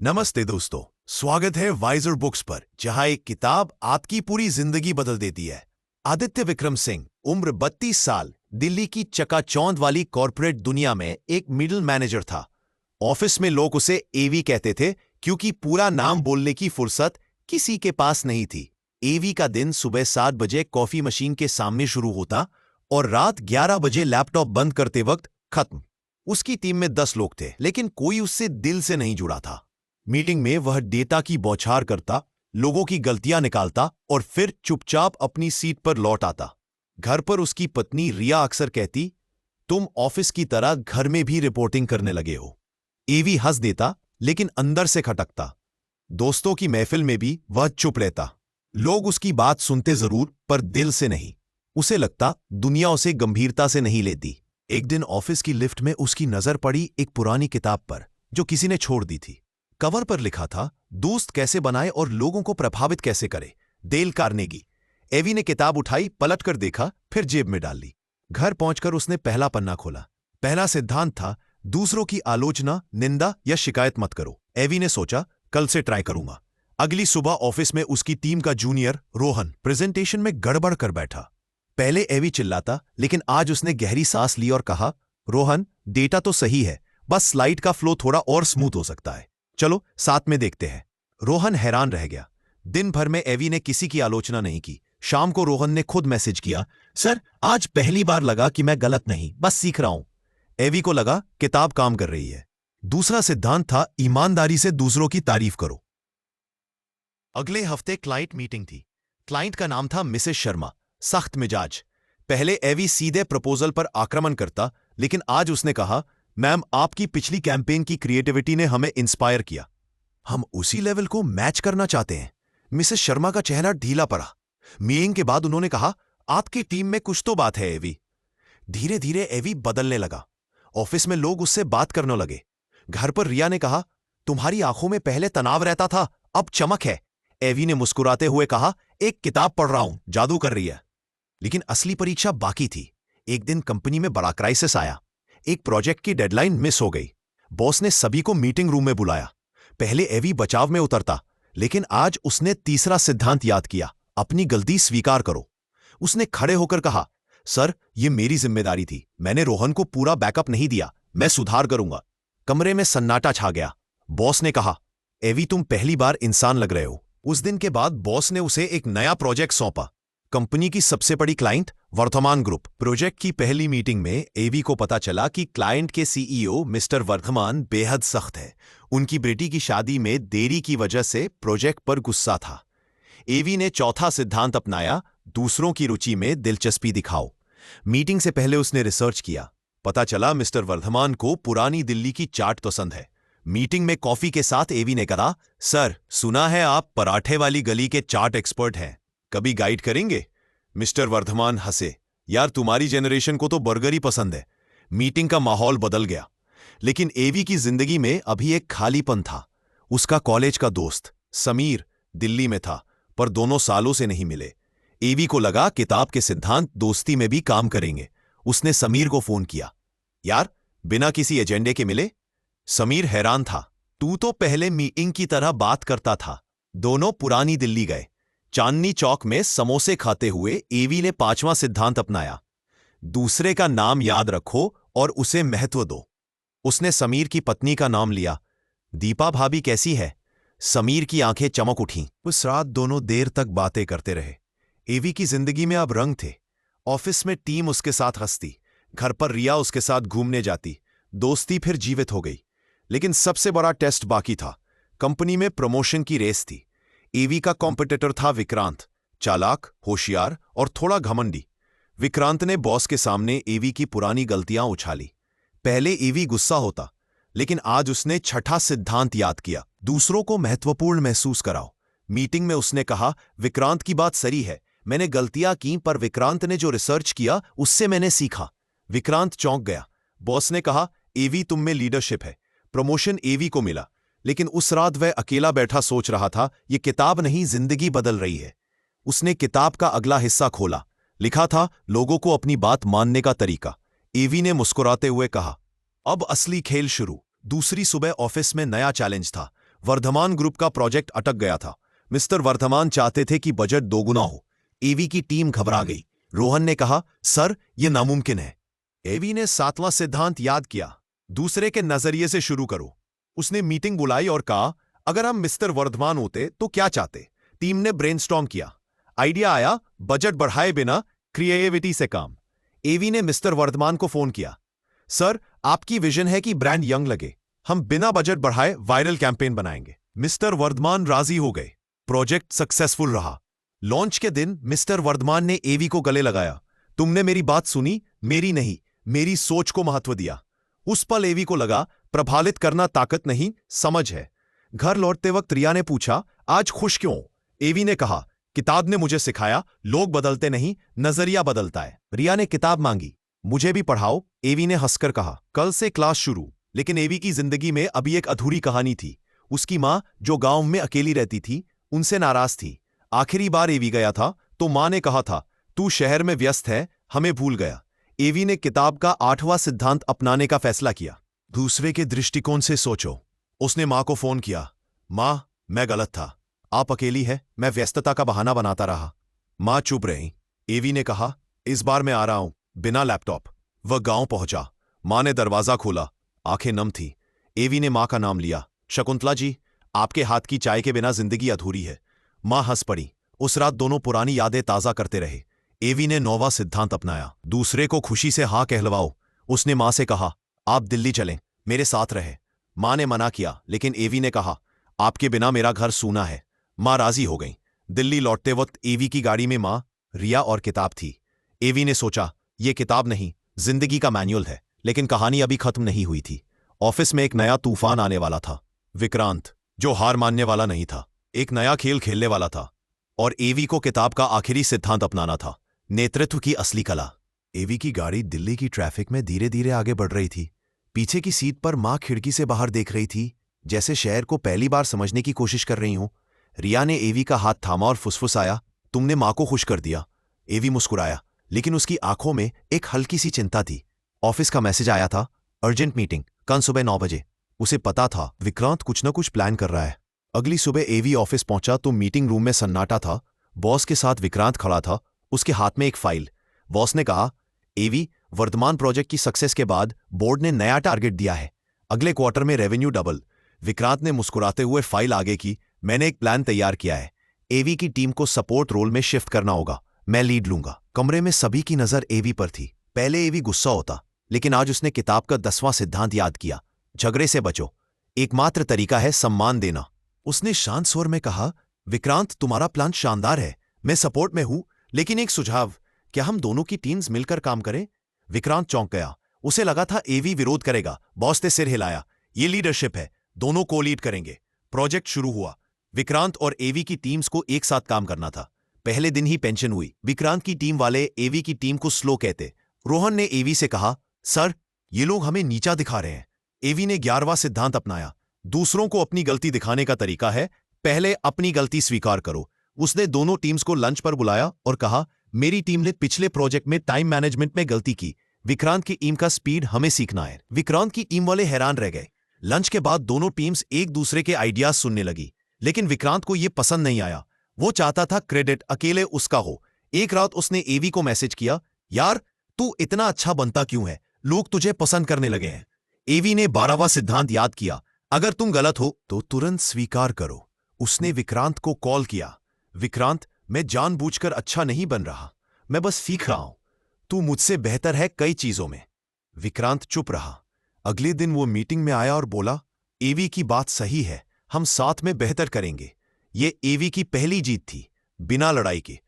नमस्ते दोस्तों, स्वागत है वाइजर बुक्स पर, जहां एक किताब आपकी पूरी जिंदगी बदल देती है। आदित्य विक्रम सिंह, उम्र 32 साल, दिल्ली की चकाचौंध वाली कॉरपोरेट दुनिया में एक मिडिल मैनेजर था। ऑफिस में लोग उसे एवी कहते थे क्योंकि पूरा नाम बोलने की फुर्सत किसी के पास नहीं थी। एवी का दिन सुबह 7 बजे कॉफी मशीन के सामने शुरू होता और रात 11 बजे लैपटॉप बंद करते वक्त खत्म। उसकी टीम में 10 लोग थे, लेकिन कोई उससे दिल से नहीं जुड़ा था। मीटिंग में वह डेटा की बौछार करता, लोगों की गलतियां निकालता और फिर चुपचाप अपनी सीट पर लौट आता। घर पर उसकी पत्नी रिया अक्सर कहती, तुम ऑफिस की तरह घर में भी रिपोर्टिंग करने लगे हो। एवी हंस देता, लेकिन अंदर से खटकता। दोस्तों की महफिल में भी वह चुप रहता। लोग उसकी बात सुनते जरूर, पर दिल से नहीं। उसे लगता दुनिया उसे गंभीरता से नहीं लेती। एक दिन ऑफिस की लिफ्ट में उसकी नजर पड़ी एक पुरानी किताब पर, जो किसी ने छोड़ दी थी। कवर पर लिखा था, दोस्त कैसे बनाए और लोगों को प्रभावित कैसे करे, डेल कार्नेगी। एवी ने किताब उठाई, पलट कर देखा, फिर जेब में डाल ली। घर पहुंचकर उसने पहला पन्ना खोला। पहला सिद्धांत था, दूसरों की आलोचना, निंदा या शिकायत मत करो। एवी ने सोचा, कल से ट्राई करूंगा। अगली सुबह ऑफिस में उसकी टीम का जूनियर रोहन प्रेजेंटेशन में गड़बड़ कर बैठा। पहले एवी चिल्लाता, लेकिन आज उसने गहरी सांस ली और कहा, रोहन, डेटा तो सही है, बस स्लाइड का फ्लो थोड़ा और स्मूथ हो सकता है। चलो साथ में देखते हैं। रोहन हैरान रह गया। दिन भर में एवी ने किसी की आलोचना नहीं की। शाम को रोहन ने खुद मैसेज किया, सर, आज पहली बार लगा कि मैं गलत नहीं, बस सीख रहा हूं। एवी को लगा किताब काम कर रही है। दूसरा सिद्धांत था, ईमानदारी से दूसरों की तारीफ करो। अगले हफ्ते क्लाइंट मीटिंग थी। क्लाइंट का नाम था मिसेस शर्मा, सख्त मिजाज। पहले एवी सीधे प्रपोजल पर आक्रमण करता, लेकिन आज उसने कहा, मैम, आपकी पिछली कैंपेन की क्रिएटिविटी ने हमें इंस्पायर किया। हम उसी लेवल को मैच करना चाहते हैं। मिसेस शर्मा का चेहरा ढीला पड़ा। मीटिंग के बाद उन्होंने कहा, आपकी टीम में कुछ तो बात है एवी। धीरे धीरे एवी बदलने लगा। ऑफिस में लोग उससे बात करने लगे। घर पर रिया ने कहा, तुम्हारी आंखों में पहले तनाव रहता था, अब चमक है। एवी ने मुस्कुराते हुए कहा, एक किताब पढ़ रहा हूं, जादू कर रही है। लेकिन असली परीक्षा बाकी थी। एक दिन कंपनी में बड़ा क्राइसिस आया। एक प्रोजेक्ट की डेडलाइन मिस हो गई। बॉस ने सभी को मीटिंग रूम में बुलाया। पहले एवी बचाव में उतरता, लेकिन आज उसने तीसरा सिद्धांत याद किया, अपनी गलती स्वीकार करो। उसने खड़े होकर कहा, सर, यह मेरी जिम्मेदारी थी, मैंने रोहन को पूरा बैकअप नहीं दिया, मैं सुधार करूंगा। कमरे में सन्नाटा छा गया। बॉस ने कहा, एवी, तुम पहली बार इंसान लग रहे हो। उस दिन के बाद बॉस ने उसे एक नया प्रोजेक्ट सौंपा। कंपनी की सबसे बड़ी क्लाइंट वर्धमान ग्रुप। प्रोजेक्ट की पहली मीटिंग में एवी को पता चला कि क्लाइंट के सीईओ मिस्टर वर्धमान बेहद सख्त है। उनकी बेटी की शादी में देरी की वजह से प्रोजेक्ट पर गुस्सा था। एवी ने चौथा सिद्धांत अपनाया, दूसरों की रुचि में दिलचस्पी दिखाओ। मीटिंग से पहले उसने रिसर्च किया। पता चला मिस्टर वर्धमान को पुरानी दिल्ली की चाट पसंद है। मीटिंग में कॉफी के साथ एवी ने कहा, सर, सुना है आप पराठे वाली गली के चाट एक्सपर्ट हैं, कभी गाइड करेंगे? मिस्टर वर्धमान हंसे, यार, तुम्हारी जनरेशन को तो बर्गर ही पसंद है। मीटिंग का माहौल बदल गया। लेकिन एवी की जिंदगी में अभी एक खालीपन था। उसका कॉलेज का दोस्त समीर दिल्ली में था, पर दोनों सालों से नहीं मिले। एवी को लगा किताब के सिद्धांत दोस्ती में भी काम करेंगे। उसने समीर को फोन किया, यार, बिना किसी एजेंडे के मिले? समीर हैरान था, तू तो पहले मीटिंग की तरह बात करता था। दोनों पुरानी दिल्ली गए। चांदनी चौक में समोसे खाते हुए एवी ने पांचवां सिद्धांत अपनाया, दूसरे का नाम याद रखो और उसे महत्व दो। उसने समीर की पत्नी का नाम लिया, दीपा भाभी कैसी है? समीर की आंखें चमक उठीं। उस रात दोनों देर तक बातें करते रहे। एवी की जिंदगी में अब रंग थे। ऑफिस में टीम उसके साथ हंसती, घर पर रिया उसके साथ घूमने जाती, दोस्ती फिर जीवित हो गई। लेकिन सबसे बड़ा टेस्ट बाकी था। कंपनी में प्रमोशन की रेस थी। एवी का कॉम्पिटिटर था विक्रांत, चालाक, होशियार और थोड़ा घमंडी। विक्रांत ने बॉस के सामने एवी की पुरानी गलतियां उछाली। पहले एवी गुस्सा होता, लेकिन आज उसने छठा सिद्धांत याद किया, दूसरों को महत्वपूर्ण महसूस कराओ। मीटिंग में उसने कहा, विक्रांत की बात सही है, मैंने गलतियां की, पर विक्रांत ने जो रिसर्च किया उससे मैंने सीखा। विक्रांत चौंक गया। बॉस ने कहा, एवी, तुम में लीडरशिप है। प्रमोशन एवी को मिला, लेकिन उस रात वह अकेला बैठा सोच रहा था, ये किताब नहीं, जिंदगी बदल रही है। उसने किताब का अगला हिस्सा खोला। लिखा था, लोगों को अपनी बात मानने का तरीका। एवी ने मुस्कुराते हुए कहा, अब असली खेल शुरू। दूसरी सुबह ऑफिस में नया चैलेंज था। वर्धमान ग्रुप का प्रोजेक्ट अटक गया था। मिस्टर वर्धमान चाहते थे कि बजट दोगुना हो। एवी की टीम घबरा गई। रोहन ने कहा, सर यह नामुमकिन है। एवी ने 7वां सिद्धांत याद किया, दूसरे के नजरिए से शुरू करो। उसने मीटिंग बुलाई और कहा, अगर हम मिस्टर वर्धमान होते तो क्या चाहते। टीम ने ब्रेनस्टॉर्म किया। आइडिया आया, बजट बढ़ाए बिना क्रिएटिविटी से काम। एवी ने मिस्टर वर्धमान को फोन किया, सर आपकी विजन है कि ब्रांड यंग लगे, हम बिना बजट बढ़ाए वायरल कैंपेन बनाएंगे। मिस्टर वर्धमान राजी हो गए। प्रोजेक्ट सक्सेसफुल रहा। लॉन्च के दिन मिस्टर वर्धमान ने एवी को गले लगाया, तुमने मेरी बात सुनी, मेरी नहीं, मेरी सोच को महत्व दिया। उस पल एवी को लगा, प्रभावित करना ताकत नहीं, समझ है। घर लौटते वक्त रिया ने पूछा, आज खुश क्यों? एवी ने कहा, किताब ने मुझे सिखाया, लोग बदलते नहीं, नजरिया बदलता है। रिया ने किताब मांगी, मुझे भी पढ़ाओ। एवी ने हंसकर कहा, कल से क्लास शुरू। लेकिन एवी की जिंदगी में अभी एक अधूरी कहानी थी। उसकी मां, जो गांव में अकेली रहती थी, उनसे नाराज थी। आखिरी बार एवी गया था तो मां ने कहा था, तू शहर में व्यस्त है, हमें भूल गया। एवी ने किताब का 8वां सिद्धांत अपनाने का फैसला किया। दूसरे के दृष्टिकोण से सोचो। उसने मां को फोन किया, मां मैं गलत था, आप अकेली है, मैं व्यस्तता का बहाना बनाता रहा। मां चुप रही। एवी ने कहा, इस बार मैं आ रहा हूं, बिना लैपटॉप। वह गांव पहुंचा। मां ने दरवाजा खोला, आंखें नम थी। एवी ने मां का नाम लिया, शकुंतला जी, आपके हाथ की चाय के बिना जिंदगी अधूरी है। मां हंस पड़ी। उस रात दोनों पुरानी यादें ताजा करते रहे। एवी ने 9वां सिद्धांत अपनाया, दूसरे को खुशी से हाँ कहलवाओ। उसने मां से कहा, आप दिल्ली चलें, मेरे साथ रहे। मां ने मना किया, लेकिन एवी ने कहा, आपके बिना मेरा घर सूना है। मां राजी हो गई। दिल्ली लौटते वक्त एवी की गाड़ी में मां, रिया और किताब थी। एवी ने सोचा, यह किताब नहीं, जिंदगी का मैनुअल है। लेकिन कहानी अभी खत्म नहीं हुई थी। ऑफिस में एक नया तूफान आने वाला था। विक्रांत, जो हार मानने वाला नहीं था, एक नया खेल खेलने वाला था। और एवी को किताब का आखिरी सिद्धांत अपनाना था, नेतृत्व की असली कला। एवी की गाड़ी दिल्ली की ट्रैफिक में धीरे धीरे आगे बढ़ रही थी। पीछे की सीट पर मां खिड़की से बाहर देख रही थी, जैसे शहर को पहली बार समझने की कोशिश कर रही हो। रिया ने एवी का हाथ थामा और फुसफुसाया, तुमने मां को खुश कर दिया। एवी मुस्कुराया, लेकिन उसकी आंखों में एक हल्की सी चिंता थी। ऑफिस का मैसेज आया था, अर्जेंट मीटिंग, कल सुबह 9 बजे। उसे पता था विक्रांत कुछ न कुछ प्लान कर रहा है। अगली सुबह एवी ऑफिस पहुंचा तो मीटिंग रूम में सन्नाटा था। बॉस के साथ विक्रांत खड़ा था, उसके हाथ में एक फाइल। बॉस ने कहा, एवी, वर्तमान प्रोजेक्ट की सक्सेस के बाद बोर्ड ने नया टारगेट दिया है, अगले क्वार्टर में रेवेन्यू डबल। विक्रांत ने मुस्कुराते हुए फाइल आगे की, मैंने एक प्लान तैयार किया है। एवी की टीम को सपोर्ट रोल में शिफ्ट करना होगा, मैं लीड लूंगा। कमरे में सभी की नजर एवी पर थी। पहले एवी गुस्सा होता, लेकिन आज उसने किताब का 10वां सिद्धांत याद किया, झगड़े से बचो, एकमात्र तरीका है सम्मान देना। उसने शांत स्वर में कहा, विक्रांत तुम्हारा प्लान शानदार है, मैं सपोर्ट में हूं, लेकिन एक सुझाव, क्या हम दोनों की टीम्स मिलकर काम करें? विक्रांत चौंक गया। उसे लगा था एवी विरोध करेगा। बॉस ने सिर हिलाया, ये लीडरशिप है, दोनों को लीड करेंगे। प्रोजेक्ट शुरू हुआ। विक्रांत और एवी की टीम्स को एक साथ काम करना था। पहले दिन ही पेंशन हुई। विक्रांत की टीम वाले एवी की टीम को स्लो कहते। रोहन ने एवी से कहा, सर ये लोग हमें नीचा दिखा रहे हैं। एवी ने 11वां सिद्धांत अपनाया, दूसरों को अपनी गलती दिखाने का तरीका है, पहले अपनी गलती स्वीकार करो। उसने दोनों टीम्स को लंच पर बुलाया और कहा, मेरी टीम ने पिछले प्रोजेक्ट में टाइम मैनेजमेंट में गलती की, विक्रांत की टीम का स्पीड हमें सीखना है। विक्रांत की टीम वाले हैरान रह गए। लंच के बाद दोनों टीम्स एक दूसरे के आइडियाज सुनने लगी, लेकिन विक्रांत को यह पसंद नहीं आया। वो चाहता था क्रेडिट अकेले उसका हो। एक रात उसने एवी को मैसेज किया, यार तू इतना अच्छा बनता क्यों है, लोग तुझे पसंद करने लगे हैं। एवी ने 12वां सिद्धांत याद किया, अगर तुम गलत हो तो तुरंत स्वीकार करो। उसने विक्रांत को कॉल किया, विक्रांत मैं जानबूझकर अच्छा नहीं बन रहा, मैं बस सीख रहा हूं, तू मुझसे बेहतर है कई चीजों में। विक्रांत चुप रहा। अगले दिन वो मीटिंग में आया और बोला, एवी की बात सही है, हम साथ में बेहतर करेंगे। ये एवी की पहली जीत थी, बिना लड़ाई के।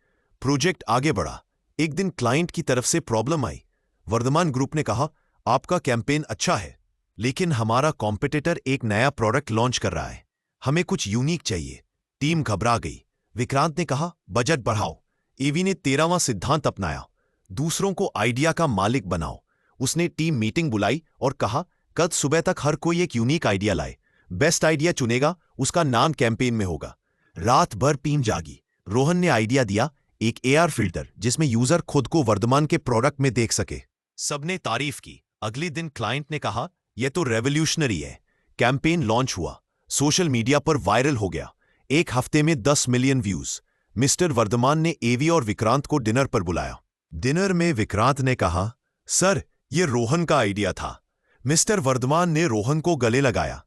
प्रोजेक्ट आगे बढ़ा। एक दिन क्लाइंट की तरफ से प्रॉब्लम आई। वर्धमान ग्रुप ने कहा, आपका कैंपेन अच्छा है, लेकिन हमारा कॉम्पिटिटर एक नया प्रोडक्ट लॉन्च कर रहा है, हमें कुछ यूनिक चाहिए। टीम घबरा गई। विक्रांत ने कहा, बजट बढ़ाओ। एवी ने 13वां सिद्धांत अपनाया, दूसरों को आइडिया का मालिक बनाओ। उसने टीम मीटिंग बुलाई और कहा, कल सुबह तक हर कोई एक यूनिक आइडिया लाए, बेस्ट आइडिया चुनेगा, उसका नाम कैंपेन में होगा। रात भर टीम जागी। रोहन ने आइडिया दिया, एक एआर फिल्टर जिसमें यूजर खुद को वर्धमान के प्रोडक्ट में देख सके। सबने तारीफ की। अगले दिन क्लाइंट ने कहा, यह तो रेवोल्यूशनरी है। कैंपेन लॉन्च हुआ। सोशल मीडिया पर वायरल हो गया। एक हफ्ते में 10 मिलियन व्यूज। मिस्टर वर्धमान ने एवी और विक्रांत को डिनर पर बुलाया। डिनर में विक्रांत ने कहा, सर, ये रोहन का आइडिया था। मिस्टर वर्धमान ने रोहन को गले लगाया।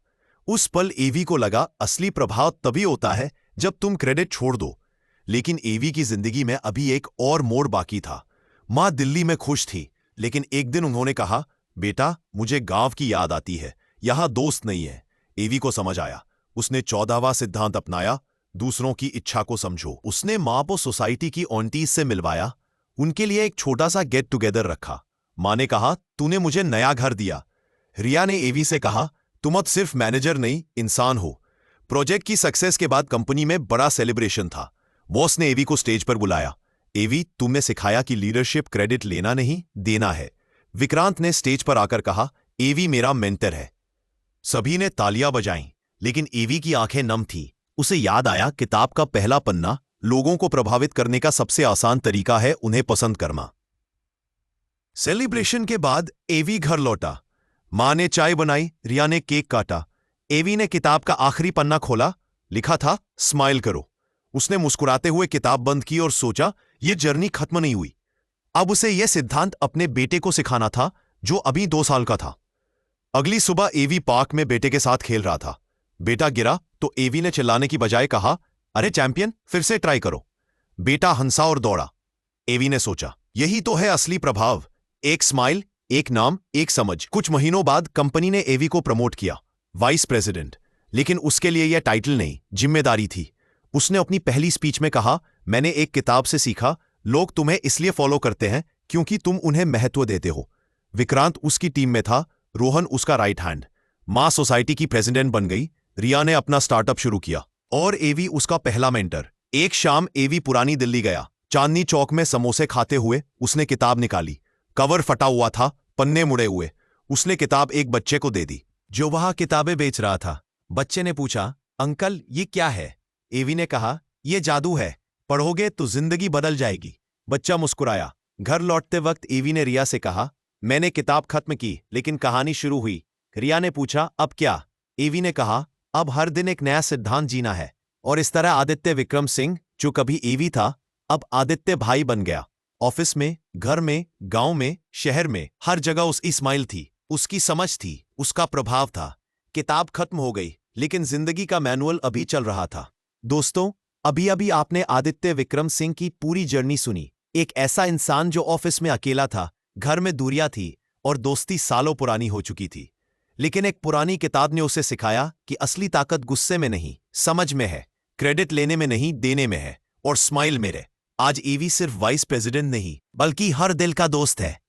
उस पल एवी को लगा असली प्रभाव तभी होता है जब तुम क्रेडिट छोड़ दो। लेकिन एवी की जिंदगी में अभी एक और मोड़ बाकी था। मां दिल्ली में खुश थी, लेकिन एक दिन उन्होंने कहा, बेटा, मुझे गांव की याद आती है, यहां दोस्त नहीं है। एवी को समझ आया। उसने 14वां सिद्धांत अपनाया, दूसरों की इच्छा को समझो। उसने मां को सोसाइटी की ऑन्टीज से मिलवाया, उनके लिए एक छोटा सा गेट टुगेदर रखा। मां ने कहा, तूने मुझे नया घर दिया। रिया ने एवी से कहा, तुम अब सिर्फ मैनेजर नहीं, इंसान हो। प्रोजेक्ट की सक्सेस के बाद कंपनी में बड़ा सेलिब्रेशन था। बॉस ने एवी को स्टेज पर बुलाया। एवी, तुमने सिखाया कि लीडरशिप क्रेडिट लेना नहीं, देना है। विक्रांत ने स्टेज पर आकर कहा, एवी मेरा मेंटर है। सभी ने तालियां बजाईं, लेकिन एवी की आंखें नम थीं। उसे याद आया, किताब का पहला पन्ना, लोगों को प्रभावित करने का सबसे आसान तरीका है उन्हें पसंद करना। सेलिब्रेशन के बाद एवी घर लौटा। मां ने चाय बनाई, रिया ने केक काटा। एवी ने किताब का आखिरी पन्ना खोला। लिखा था, स्माइल करो। उसने मुस्कुराते हुए किताब बंद की और सोचा, यह जर्नी खत्म नहीं हुई। अब उसे यह सिद्धांत अपने बेटे को सिखाना था, जो अभी 2 साल का था। अगली सुबह एवी पार्क में बेटे के साथ खेल रहा था। बेटा गिरा तो एवी ने चिल्लाने की बजाय कहा, अरे चैंपियन, फिर से ट्राई करो। बेटा हंसा और दौड़ा। एवी ने सोचा, यही तो है असली प्रभाव। एक स्माइल, एक नाम, एक समझ। कुछ महीनों बाद कंपनी ने एवी को प्रमोट किया, वाइस प्रेसिडेंट। लेकिन उसके लिए यह टाइटल नहीं, जिम्मेदारी थी। उसने अपनी पहली स्पीच में कहा, मैंने एक किताब से सीखा, लोग तुम्हें इसलिए फॉलो करते हैं क्योंकि तुम उन्हें महत्व देते हो। विक्रांत उसकी टीम में था, रोहन उसका राइट हैंड। मां सोसाइटी की प्रेसिडेंट बन गई। रिया ने अपना स्टार्टअप शुरू किया और एवी उसका पहला मेंटर। एक शाम एवी पुरानी दिल्ली गया। चांदनी चौक में समोसे खाते हुए उसने किताब निकाली। कवर फटा हुआ था, पन्ने मुड़े हुए। उसने किताब एक बच्चे को दे दी, जो वहां किताबें बेच रहा था। बच्चे ने पूछा, अंकल, ये क्या है? एवी ने कहा, यह जादू है, पढ़ोगे तो जिंदगी बदल जाएगी। बच्चा मुस्कुराया। घर लौटते वक्त एवी ने रिया से कहा, मैंने किताब खत्म की, लेकिन कहानी शुरू हुई। रिया ने पूछा, अब क्या? एवी ने कहा, अब हर दिन एक नया सिद्धांत जीना है। और इस तरह आदित्य विक्रम सिंह, जो कभी एवी था, अब आदित्य भाई बन गया। ऑफिस में, घर में, गांव में, शहर में, हर जगह उसकी स्माइल थी, उसकी समझ थी, उसका प्रभाव था। किताब खत्म हो गई, लेकिन जिंदगी का मैनुअल अभी चल रहा था। दोस्तों, अभी अभी आपने आदित्य विक्रम सिंह की पूरी जर्नी सुनी। एक ऐसा इंसान जो ऑफिस में अकेला था, घर में दूरियां थी और दोस्ती सालों पुरानी हो चुकी थी। लेकिन एक पुरानी किताब ने उसे सिखाया कि असली ताकत गुस्से में नहीं, समझ में है। क्रेडिट लेने में नहीं, देने में है। और स्माइल मेरे। आज एवी सिर्फ वाइस प्रेसिडेंट नहीं, बल्कि हर दिल का दोस्त है।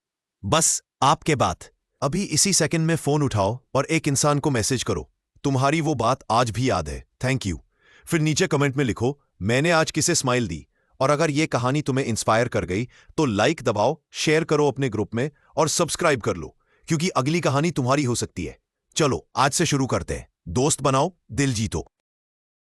बस आपके बात। अभी इसी सेकंड में फोन उठाओ और एक इंसान को मैसेज करो, तुम्हारी वो बात आज भी याद है, थैंक यू। फिर नीचे कमेंट में लिखो, मैंने आज किसे स्माइल दी। और अगर ये कहानी तुम्हें इंस्पायर कर गई तो लाइक दबाओ, शेयर करो अपने ग्रुप में और सब्सक्राइब कर लो, क्योंकि अगली कहानी तुम्हारी हो सकती है। चलो आज से शुरू करते हैं। दोस्त बनाओ, दिल जीतो।